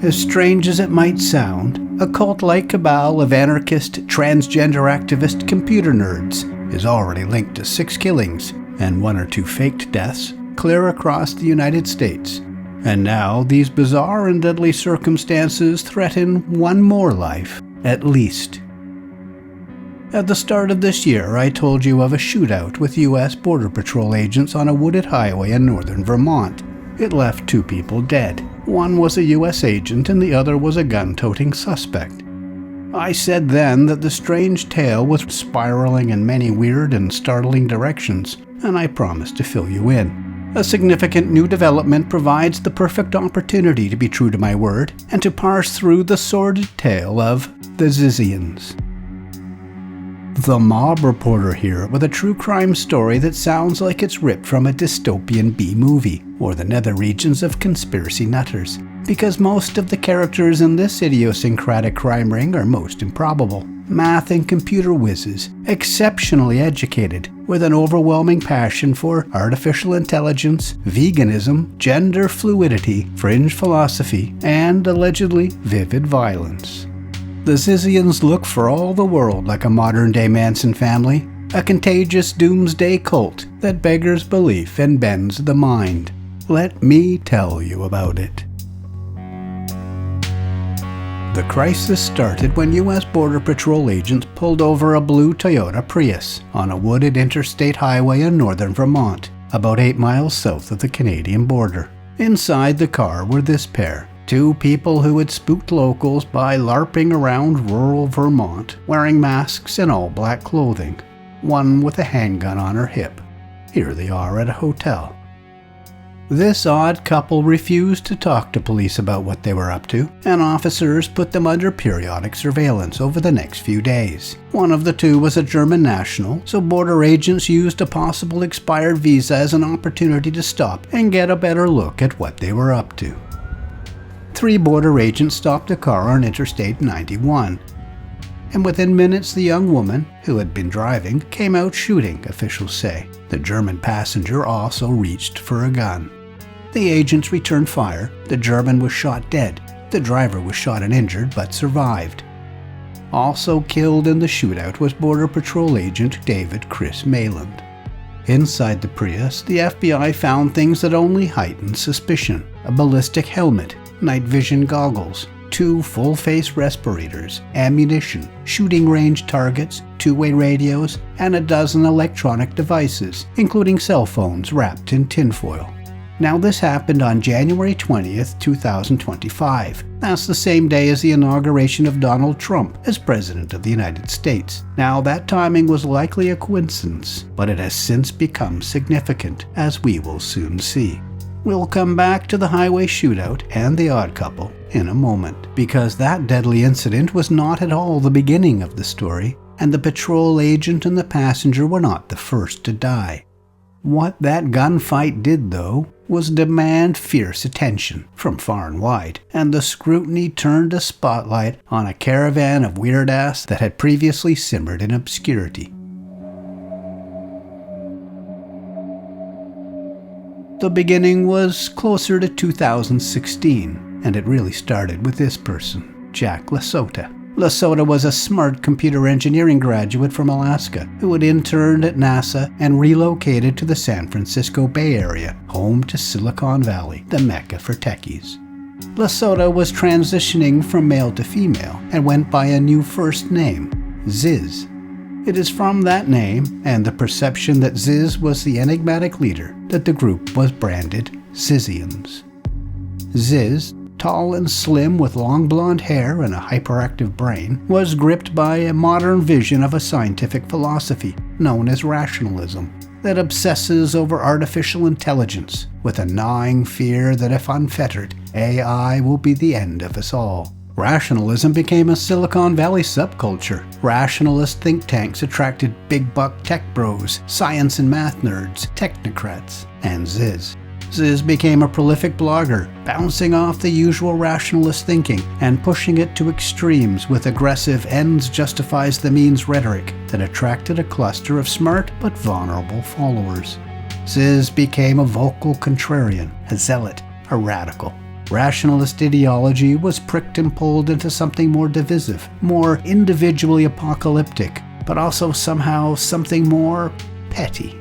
As strange as it might sound, a cult-like cabal of anarchist, transgender-activist computer nerds is already linked to 6 killings and 1 or 2 faked deaths clear across the United States. And now these bizarre and deadly circumstances threaten 1 more life, at least. At the start of this year, I told you of a shootout with U.S. Border Patrol agents on a wooded highway in northern Vermont. It left 2 people dead. One was a U.S. agent and the other was a gun-toting suspect. I said then that the strange tale was spiraling in many weird and startling directions, and I promised to fill you in. A significant new development provides the perfect opportunity to be true to my word and to parse through the sordid tale of the Zizians. The mob reporter here with a true crime story that sounds like it's ripped from a dystopian B-movie or the nether regions of conspiracy nutters, because most of the characters in this idiosyncratic crime ring are most improbable. Math and computer whizzes, exceptionally educated, with an overwhelming passion for artificial intelligence, veganism, gender fluidity, fringe philosophy, and allegedly vivid violence. The Zizians look for all the world like a modern-day Manson Family, a contagious doomsday cult that beggars belief and bends the mind. Let me tell you about it. The crisis started when U.S. Border Patrol agents pulled over a blue Toyota Prius on a wooded interstate highway in northern Vermont, about 8 miles south of the Canadian border. Inside the car were this pair. 2 people who had spooked locals by LARPing around rural Vermont, wearing masks and all-black clothing, one with a handgun on her hip. Here they are at a hotel. This odd couple refused to talk to police about what they were up to, and officers put them under periodic surveillance over the next few days. One of the 2 was a German national, so border agents used a possible expired visa as an opportunity to stop and get a better look at what they were up to. 3 border agents stopped a car on Interstate 91, and within minutes the young woman, who had been driving, came out shooting, officials say. The German passenger also reached for a gun. The agents returned fire. The German was shot dead. The driver was shot and injured, but survived. Also killed in the shootout was Border Patrol agent David Chris Maland. Inside the Prius, the FBI found things that only heightened suspicion: a ballistic helmet, night vision goggles, 2 full-face respirators, ammunition, shooting range targets, 2-way radios, and a dozen electronic devices, including cell phones wrapped in tinfoil. Now this happened on January 20th, 2025. That's the same day as the inauguration of Donald Trump as President of the United States. Now that timing was likely a coincidence, but it has since become significant, as we will soon see. We'll come back to the highway shootout and the odd couple in a moment, because that deadly incident was not at all the beginning of the story, and the patrol agent and the passenger were not the first to die. What that gunfight did, though, was demand fierce attention from far and wide, and the scrutiny turned a spotlight on a caravan of weird-ass that had previously simmered in obscurity. The beginning was closer to 2016, and it really started with this person, Jack Lasota. Lasota was a smart computer engineering graduate from Alaska who had interned at NASA and relocated to the San Francisco Bay Area, home to Silicon Valley, the mecca for techies. Lasota was transitioning from male to female and went by a new first name, Ziz. It is from that name and the perception that Ziz was the enigmatic leader that the group was branded Zizians. Ziz, tall and slim with long blonde hair and a hyperactive brain, was gripped by a modern vision of a scientific philosophy known as rationalism that obsesses over artificial intelligence with a gnawing fear that if unfettered, AI will be the end of us all. Rationalism became a Silicon Valley subculture. Rationalist think tanks attracted big-buck tech bros, science and math nerds, technocrats, and Ziz. Ziz became a prolific blogger, bouncing off the usual rationalist thinking and pushing it to extremes with aggressive ends justifies the means rhetoric that attracted a cluster of smart but vulnerable followers. Ziz became a vocal contrarian, a zealot, a radical. Rationalist ideology was pricked and pulled into something more divisive, more individually apocalyptic, but also somehow something more petty.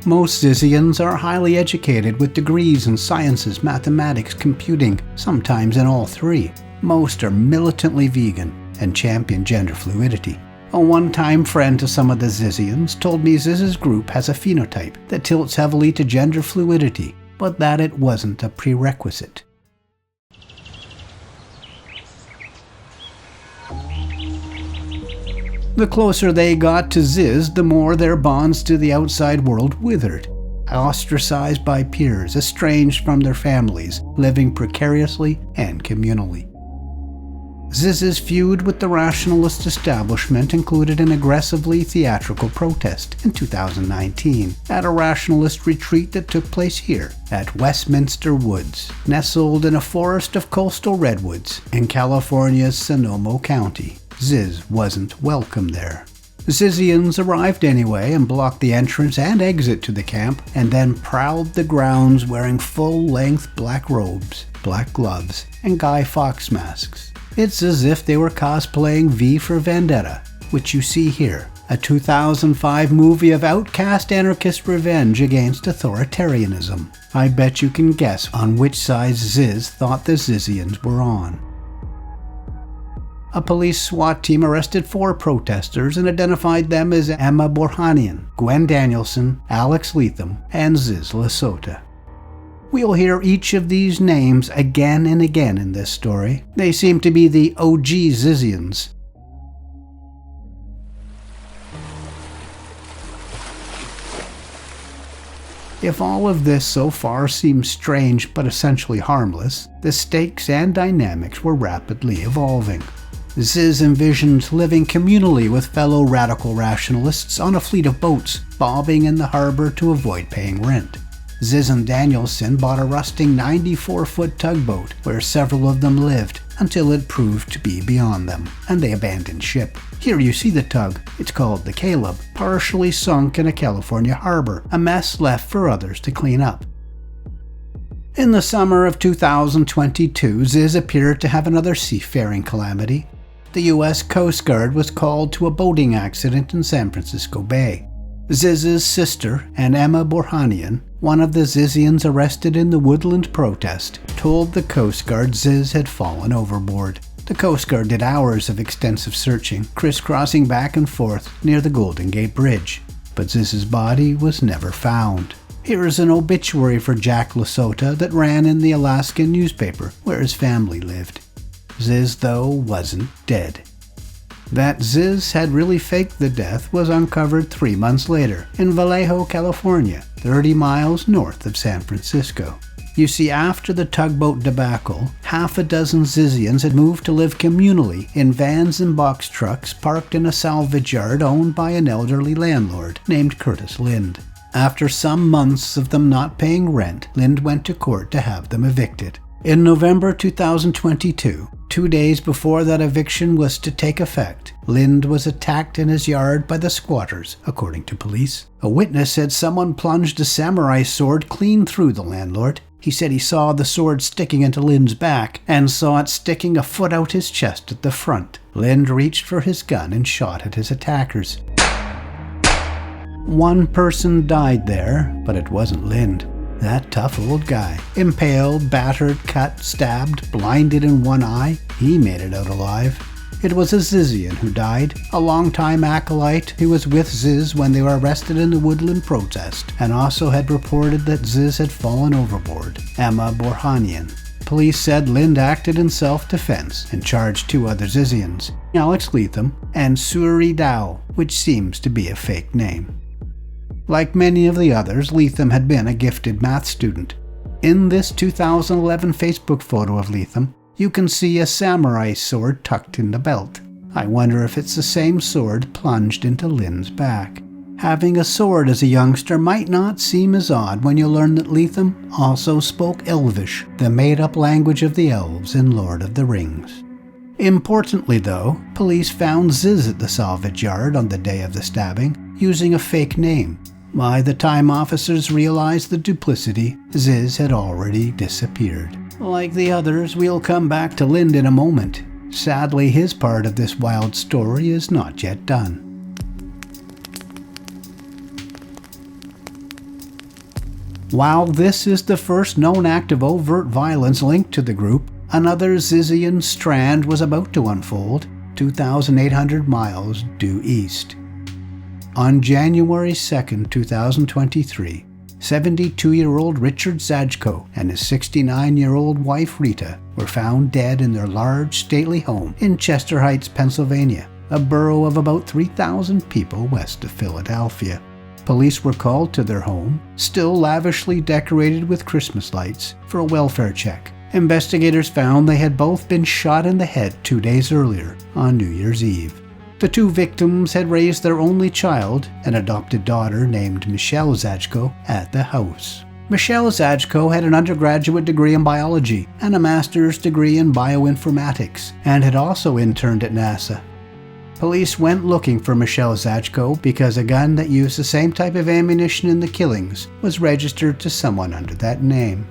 Most Zizians are highly educated with degrees in sciences, mathematics, computing, sometimes in all three. Most are militantly vegan and champion gender fluidity. A one-time friend to some of the Zizians told me Ziz's group has a phenotype that tilts heavily to gender fluidity, but that it wasn't a prerequisite. The closer they got to Ziz, the more their bonds to the outside world withered. Ostracized by peers, estranged from their families, living precariously and communally. Ziz's feud with the rationalist establishment included an aggressively theatrical protest in 2019 at a rationalist retreat that took place here at Westminster Woods, nestled in a forest of coastal redwoods in California's Sonoma County. Ziz wasn't welcome there. Zizians arrived anyway and blocked the entrance and exit to the camp, and then prowled the grounds wearing full-length black robes, black gloves, and Guy Fawkes masks. It's as if they were cosplaying V for Vendetta, which you see here, a 2005 movie of outcast anarchist revenge against authoritarianism. I bet you can guess on which side Ziz thought the Zizians were on. A police SWAT team arrested 4 protesters and identified them as Emma Borhanian, Gwen Danielson, Alex Leatham, and Ziz Lesota. We'll hear each of these names again and again in this story. They seem to be the OG Zizians. If all of this so far seems strange but essentially harmless, the stakes and dynamics were rapidly evolving. Ziz envisioned living communally with fellow radical rationalists on a fleet of boats, bobbing in the harbor to avoid paying rent. Ziz and Danielson bought a rusting 94-foot tugboat where several of them lived until it proved to be beyond them, and they abandoned ship. Here you see the tug. It's called the Caleb, partially sunk in a California harbor, a mess left for others to clean up. In the summer of 2022, Ziz appeared to have another seafaring calamity. The U.S. Coast Guard was called to a boating accident in San Francisco Bay. Ziz's sister, and Emma Borhanian, one of the Zizians arrested in the Woodland protest, told the Coast Guard Ziz had fallen overboard. The Coast Guard did hours of extensive searching, crisscrossing back and forth near the Golden Gate Bridge, but Ziz's body was never found. Here is an obituary for Jack Lesota that ran in the Alaskan newspaper where his family lived. Ziz, though, wasn't dead. That Ziz had really faked the death was uncovered 3 months later in Vallejo, California, 30 miles north of San Francisco. You see, after the tugboat debacle, half a dozen Zizians had moved to live communally in vans and box trucks parked in a salvage yard owned by an elderly landlord named Curtis Lind. After some months of them not paying rent, Lind went to court to have them evicted. In November 2022, 2 days before that eviction was to take effect, Lind was attacked in his yard by the squatters, according to police. A witness said someone plunged a samurai sword clean through the landlord. He said he saw the sword sticking into Lind's back and saw it sticking a foot out his chest at the front. Lind reached for his gun and shot at his attackers. One person died there, but it wasn't Lind. That tough old guy. Impaled, battered, cut, stabbed, blinded in one eye, he made it out alive. It was a Zizian who died, a longtime acolyte who was with Ziz when they were arrested in the Woodland protest, and also had reported that Ziz had fallen overboard, Emma Borhanian. Police said Lind acted in self-defense and charged 2 other Zizians, Alex Leatham and Suri Dow, which seems to be a fake name. Like many of the others, Leatham had been a gifted math student. In this 2011 Facebook photo of Leatham, you can see a samurai sword tucked in the belt. I wonder if it's the same sword plunged into Lind's back. Having a sword as a youngster might not seem as odd when you learn that Leatham also spoke Elvish, the made-up language of the elves in Lord of the Rings. Importantly though, police found Ziz at the salvage yard on the day of the stabbing, using a fake name. By the time officers realized the duplicity, Ziz had already disappeared. Like the others, we'll come back to Lind in a moment. Sadly, his part of this wild story is not yet done. While this is the first known act of overt violence linked to the group, another Zizian strand was about to unfold, 2,800 miles due east. On January 2, 2023, 72-year-old Richard Zajko and his 69-year-old wife Rita were found dead in their large, stately home in Chester Heights, Pennsylvania, a borough of about 3,000 people west of Philadelphia. Police were called to their home, still lavishly decorated with Christmas lights, for a welfare check. Investigators found they had both been shot in the head 2 days earlier, on New Year's Eve. The two victims had raised their only child, an adopted daughter named Michelle Zajko, at the house. Michelle Zajko had an undergraduate degree in biology and a master's degree in bioinformatics, and had also interned at NASA. Police went looking for Michelle Zajko because a gun that used the same type of ammunition in the killings was registered to someone under that name.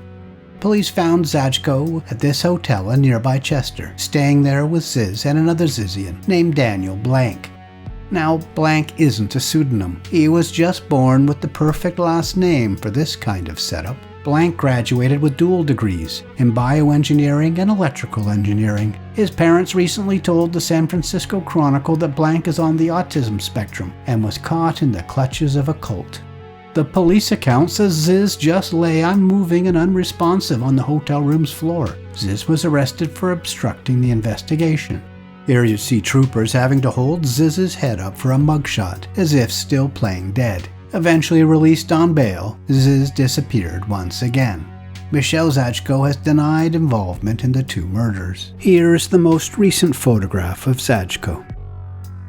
Police found Zajko at this hotel in nearby Chester, staying there with Ziz and another Zizian named Daniel Blank. Now, Blank isn't a pseudonym. He was just born with the perfect last name for this kind of setup. Blank graduated with dual degrees in bioengineering and electrical engineering. His parents recently told the San Francisco Chronicle that Blank is on the autism spectrum and was caught in the clutches of a cult. The police account says Ziz just lay unmoving and unresponsive on the hotel room's floor. Ziz was arrested for obstructing the investigation. There you see troopers having to hold Ziz's head up for a mugshot, as if still playing dead. Eventually released on bail, Ziz disappeared once again. Michelle Zajko has denied involvement in the two murders. Here's the most recent photograph of Zajko.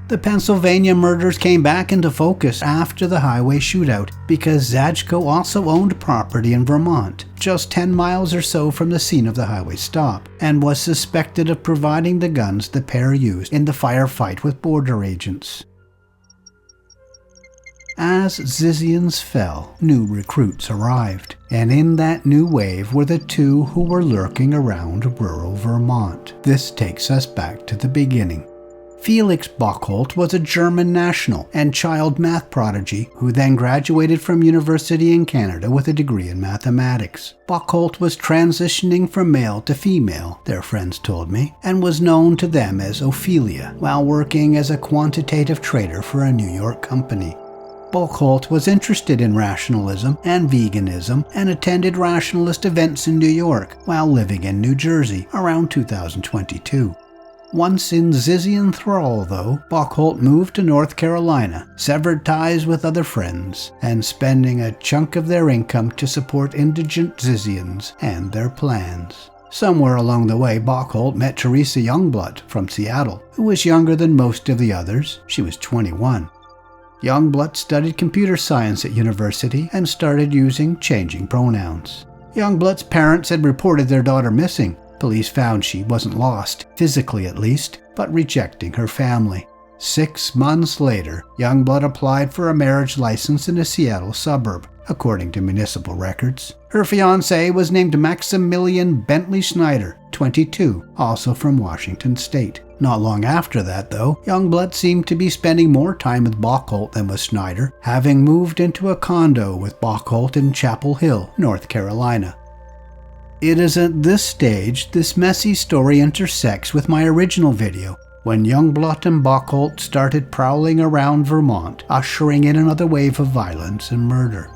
The Pennsylvania murders came back into focus after the highway shootout because Zajko also owned property in Vermont, just 10 miles or so from the scene of the highway stop, and was suspected of providing the guns the pair used in the firefight with border agents. As Zizians fell, new recruits arrived, and in that new wave were the two who were lurking around rural Vermont. This takes us back to the beginning. Felix Bauckholt was a German national and child math prodigy who then graduated from university in Canada with a degree in mathematics. Bauckholt was transitioning from male to female, their friends told me, and was known to them as Ophelia while working as a quantitative trader for a New York company. Bauckholt was interested in rationalism and veganism and attended rationalist events in New York while living in New Jersey around 2022. Once in Zizian thrall, though, Bauckholt moved to North Carolina, severed ties with other friends, and spending a chunk of their income to support indigent Zizians and their plans. Somewhere along the way, Bauckholt met Teresa Youngblut from Seattle, who was younger than most of the others. She was 21. Youngblut studied computer science at university and started using changing pronouns. Youngblut's parents had reported their daughter missing. Police found she wasn't lost, physically at least, but rejecting her family. 6 months later, Youngblut applied for a marriage license in a Seattle suburb, according to municipal records. Her fiancé was named Maximilian Bentley Schneider, 22, also from Washington State. Not long after that, though, Youngblut seemed to be spending more time with Bauckholt than with Schneider, having moved into a condo with Bauckholt in Chapel Hill, North Carolina. It is at this stage this messy story intersects with my original video, when Youngblut and Bauckholt started prowling around Vermont, ushering in another wave of violence and murder.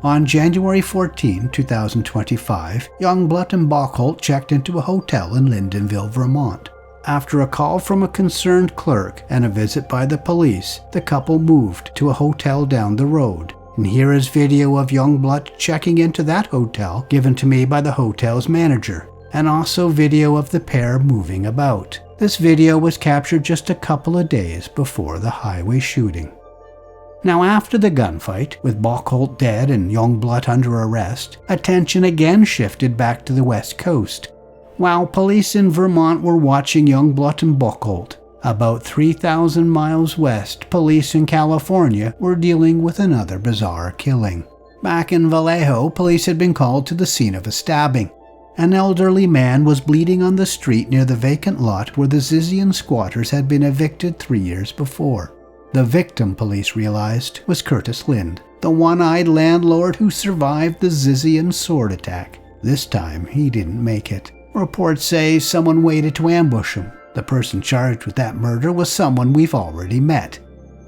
On January 14, 2025, Youngblut and Bauckholt checked into a hotel in Lyndonville, Vermont. After a call from a concerned clerk and a visit by the police, the couple moved to a hotel down the road. And here is video of Youngblut checking into that hotel given to me by the hotel's manager, and also video of the pair moving about. This video was captured just a couple of days before the highway shooting. Now after the gunfight, with Bauckholt dead and Youngblut under arrest, attention again shifted back to the West Coast. While police in Vermont were watching Youngblut and Bauckholt, about 3,000 miles west, police in California were dealing with another bizarre killing. Back in Vallejo, police had been called to the scene of a stabbing. An elderly man was bleeding on the street near the vacant lot where the Zizians squatters had been evicted 3 years before. The victim, police realized, was Curtis Lind, the one-eyed landlord who survived the Zizian sword attack. This time, he didn't make it. Reports say someone waited to ambush him. The person charged with that murder was someone we've already met,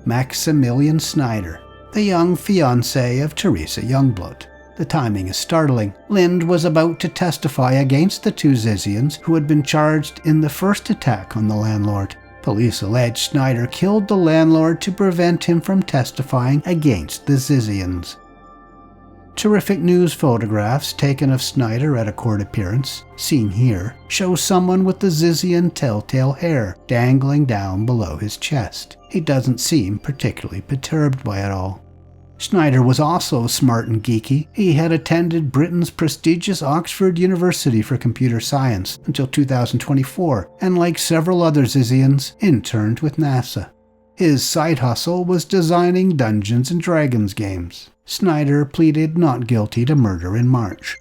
Maximilian Snyder, the young fiancé of Teresa Youngblut. The timing is startling. Lind was about to testify against the two Zizians who had been charged in the first attack on the landlord. Police allege Snyder killed the landlord to prevent him from testifying against the Zizians. Terrific news photographs taken of Snyder at a court appearance, seen here, show someone with the Zizian telltale hair dangling down below his chest. He doesn't seem particularly perturbed by it all. Snyder was also smart and geeky. He had attended Britain's prestigious Oxford University for Computer Science until 2024, and like several other Zizians, interned with NASA. His side hustle was designing Dungeons & Dragons games. Snyder pleaded not guilty to murder in March.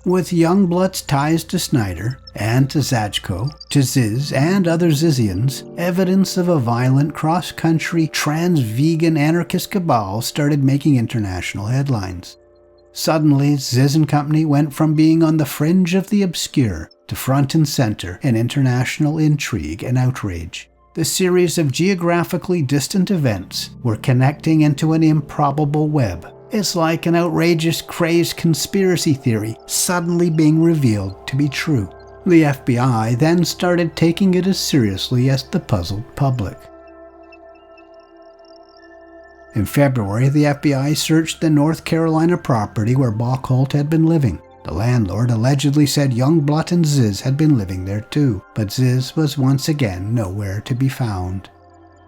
With Youngblut's ties to Snyder, and to Zajko, to Ziz, and other Zizians, evidence of a violent cross-country trans-vegan anarchist cabal started making international headlines. Suddenly, Ziz and company went from being on the fringe of the obscure to front and center in international intrigue and outrage. The series of geographically distant events were connecting into an improbable web. It's like an outrageous, crazed conspiracy theory suddenly being revealed to be true. The FBI then started taking it as seriously as the puzzled public. In February, the FBI searched the North Carolina property where Bauckholt had been living. The landlord allegedly said Youngblut and Ziz had been living there too, but Ziz was once again nowhere to be found.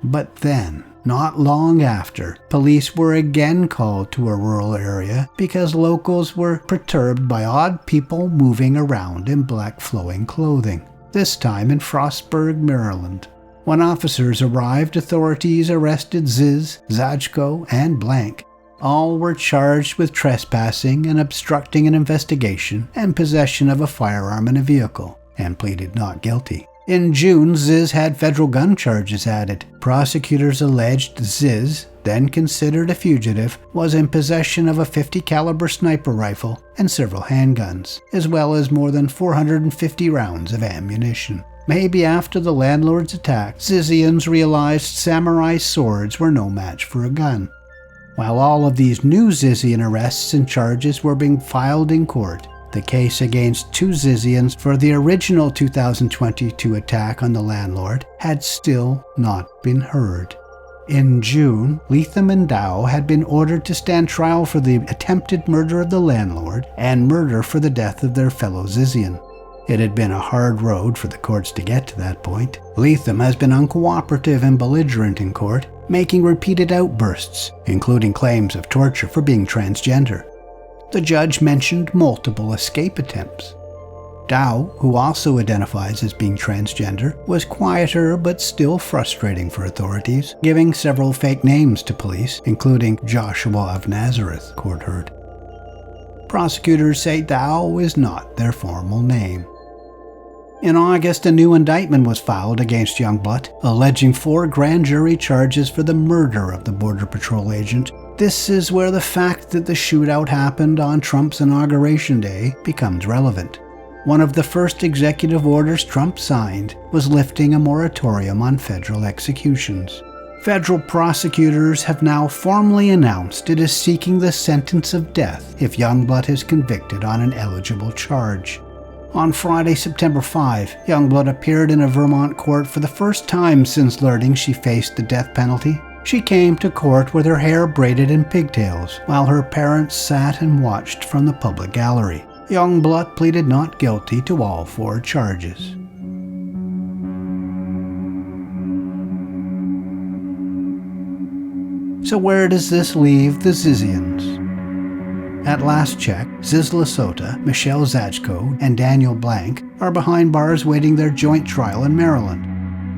But then, not long after, police were again called to a rural area because locals were perturbed by odd people moving around in black flowing clothing, this time in Frostburg, Maryland. When officers arrived, authorities arrested Ziz, Zajko, and Blank. All were charged with trespassing and obstructing an investigation and possession of a firearm in a vehicle, and pleaded not guilty. In June, Ziz had federal gun charges added. Prosecutors alleged Ziz, then considered a fugitive, was in possession of a .50 caliber sniper rifle and several handguns, as well as more than 450 rounds of ammunition. Maybe after the landlord's attack, Zizians realized samurai swords were no match for a gun. While all of these new Zizian arrests and charges were being filed in court, the case against two Zizians for the original 2022 attack on the landlord had still not been heard. In June, Leatham and Dow had been ordered to stand trial for the attempted murder of the landlord and murder for the death of their fellow Zizian. It had been a hard road for the courts to get to that point. Leatham has been uncooperative and belligerent in court, making repeated outbursts, including claims of torture for being transgender. The judge mentioned multiple escape attempts. Dow, who also identifies as being transgender, was quieter but still frustrating for authorities, giving several fake names to police, including Joshua of Nazareth, court heard. Prosecutors say Dow is not their formal name. In August, a new indictment was filed against Youngblut, alleging 4 grand jury charges for the murder of the Border Patrol agent. This is where the fact that the shootout happened on Trump's inauguration day becomes relevant. One of the first executive orders Trump signed was lifting a moratorium on federal executions. Federal prosecutors have now formally announced it is seeking the sentence of death if Youngblut is convicted on an eligible charge. On Friday, September 5, Youngblut appeared in a Vermont court for the first time since learning she faced the death penalty. She came to court with her hair braided in pigtails, while her parents sat and watched from the public gallery. Youngblut pleaded not guilty to all 4 charges. So where does this leave the Zizians? At last check, Ziz Lasota, Michelle Zajko, and Daniel Blank are behind bars waiting their joint trial in Maryland.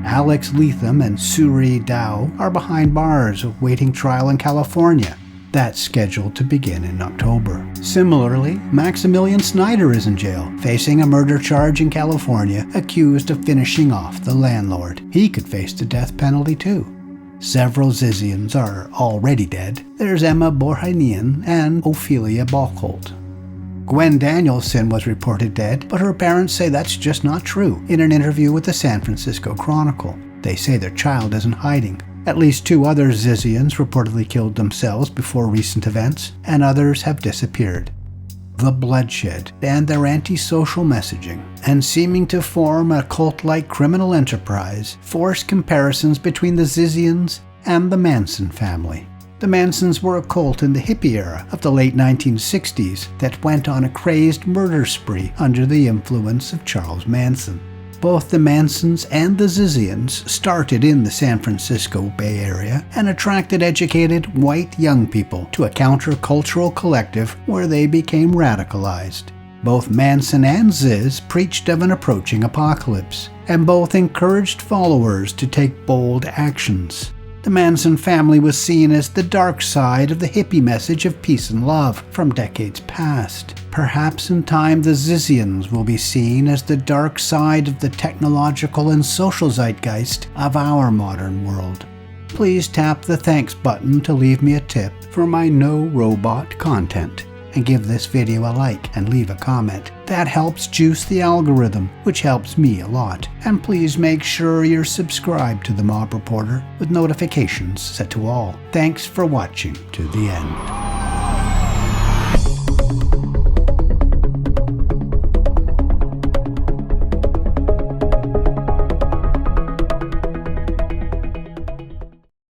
Alex Leatham and Suri Dow are behind bars waiting trial in California. That's scheduled to begin in October. Similarly, Maximilian Snyder is in jail, facing a murder charge in California, accused of finishing off the landlord. He could face the death penalty too. Several Zizians are already dead. There's Emma Borhanian and Felix Bauckholt. Gwen Danielson was reported dead, but her parents say that's just not true in an interview with the San Francisco Chronicle. They say their child is in hiding. At least 2 other Zizians reportedly killed themselves before recent events, and others have disappeared. The bloodshed and their antisocial messaging, and seeming to form a cult-like criminal enterprise, force comparisons between the Zizians and the Manson family. The Mansons were a cult in the hippie era of the late 1960s that went on a crazed murder spree under the influence of Charles Manson. Both the Mansons and the Zizians started in the San Francisco Bay Area and attracted educated white young people to a countercultural collective where they became radicalized. Both Manson and Ziz preached of an approaching apocalypse, and both encouraged followers to take bold actions. The Manson family was seen as the dark side of the hippie message of peace and love from decades past. Perhaps in time the Zizians will be seen as the dark side of the technological and social zeitgeist of our modern world. Please tap the thanks button to leave me a tip for my no robot content, and give this video a like and leave a comment. That helps juice the algorithm, which helps me a lot. And please make sure you're subscribed to the Mob Reporter with notifications set to all. Thanks for watching to the end.